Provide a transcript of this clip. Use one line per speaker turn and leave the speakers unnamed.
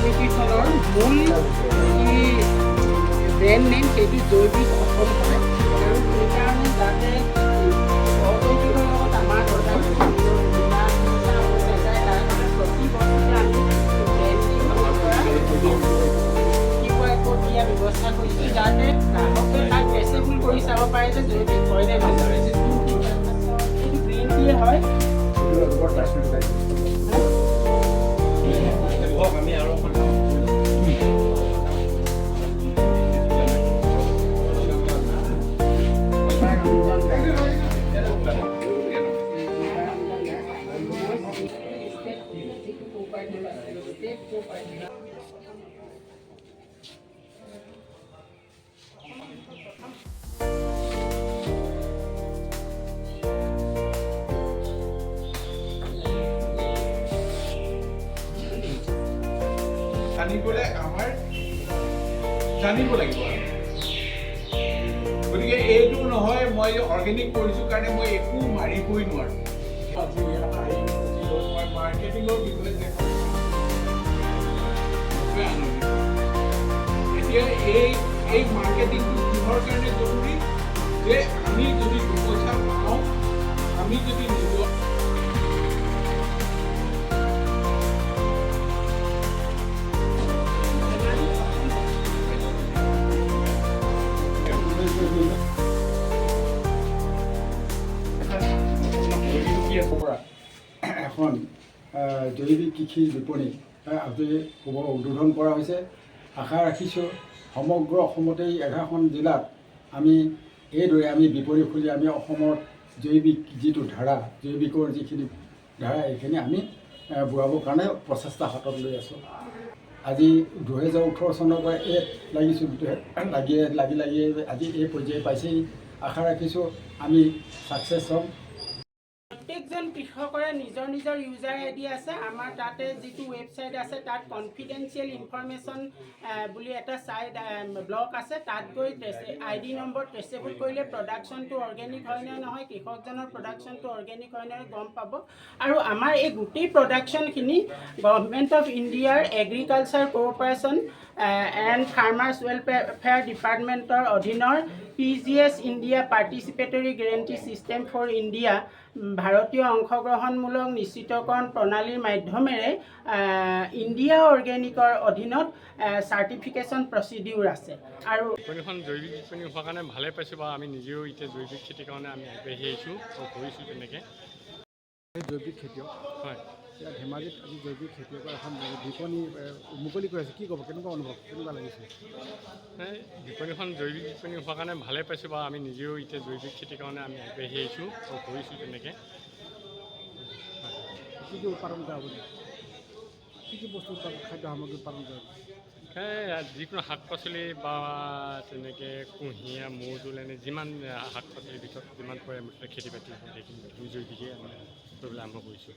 সমিতিখনৰ মূল যি ব্ৰেণ্ড নেম সেইটো জৈৱিক অসম হয় আৰু সেইকাৰণে তাতে সহযোগীৰ লগত আমাৰ সদায় প্ৰতি বছৰে আমি ব্ৰেণ্ডিঙৰ পৰা দিয়া ব্যৱস্থা কৰিছোঁ যাতে গ্ৰাহকে তাক ট্ৰেচেবল কৰি চাব পাৰে যে জৈৱিক হয় নে নহয়। এইটো গ্ৰীণ টিয়ে হয়। আমি আৰু
জানিবলৈ আমাৰ জানিব লাগিব। গতিকে এইটো নহয় মই অৰ্গেনিক কৰিছোঁ কাৰণে মই একো মাৰিবই নোৱাৰোঁ। মই মাৰ্কেটিঙৰ বিষয়ে এতিয়া এই মাৰ্কেটিংটো কিহৰ কাৰণে জৰুৰী যে আমি যদি দুপইচা পাওঁ, আমি যদি নিজৰ
এখন জৈৱিক কৃষিৰ বিপণী আজি উদ্বোধন কৰা হৈছে। আশা ৰাখিছোঁ সমগ্ৰ অসমতেই 11খন জিলাত আমি এইদৰে আমি বিপণী খুলি আমি অসমৰ জৈৱিক যিটো ধাৰা, জৈৱিকৰ যিখিনি ধাৰা এইখিনি আমি বোৱাবৰ কাৰণে প্ৰচেষ্টা হাতত লৈ আছোঁ। আজি 2018 চনৰ পৰা লাগিছোঁ লাগি আজি এই পৰ্যায়ে পাইছেই। আশা ৰাখিছোঁ আমি ছাকচেছ হ'ম।
প্ৰত্যেকজন কৃষকৰে নিজৰ নিজৰ ইউজাৰ আই ডি আছে। আমাৰ তাতে যিটো ৱেবছাইট আছে তাত কনফিডেঞ্চিয়েল ইনফৰমেশ্যন বুলি এটা ছাইট ব্লগ আছে। তাত গৈ আই ডি নম্বৰ ট্ৰেচেবল কৰিলে প্ৰডাকশ্যনটো অৰ্গেনিক হয় নে নহয়, কৃষকজনৰ প্ৰডাকশ্যনটো অৰ্গেনিক হয় নে গম পাব। আৰু আমাৰ এই গোটেই প্ৰডাকশ্যনখিনি গভৰ্ণমেণ্ট অফ ইণ্ডিয়াৰ agriculture cooperation and farmers welfare ডিপাৰ্টমেণ্টৰ অধীনৰ PGS India participatory guarantee system for India ভাৰতীয় অংশগ্ৰহণমূলক নিশ্চিতকৰণ প্ৰণালীৰ মাধ্যমেৰে ইণ্ডিয়া অৰ্গেনিকৰ অধীনত চাৰ্টিফিকেশ্যন প্ৰচিডিউৰ আছে। আৰু
বিপণীখন জৈৱিক বিপণী হোৱাৰ কাৰণে ভালে পাইছোঁ বা আমি নিজেও এতিয়া জৈৱিক খেতিৰ কাৰণে আমি আগবাঢ়ি আহিছোঁ আৰু কৰিছোঁ তেনেকৈ।
জৈৱিক খেতিয়ক
হয়,
এতিয়া ধেমাজিত আজি জৈৱিক খেতিয়কৰ এখন বিপণী মুকলি কৰি আছে। কি ক'ব, কেনেকুৱা অনুভৱ, কেনেকুৱা লাগিছে?
বিপণীখন জৈৱিক বিপণী হোৱাৰ কাৰণে ভালে পাইছোঁ বা আমি নিজেও এতিয়া জৈৱিক খেতিৰ কাৰণে আমি আগবাঢ়ি আহিছোঁ আৰু কৰিছোঁ তেনেকৈ।
কি কি উৎপাদন কৰা হ'ব, কি কি বস্তু খাদ্য সামগ্ৰী উৎপাদন কৰা?
যিকোনো শাক পাচলি বা তেনেকৈ কুঁহিয়া মৌ জোল এনে যিমান শাক পাচলিৰ ভিতৰত যিমান পৰে মুঠতে খেতি বাতি সেইখিনি জৈৱিকেই আমি কৰিবলৈ আৰম্ভ কৰিছোঁ।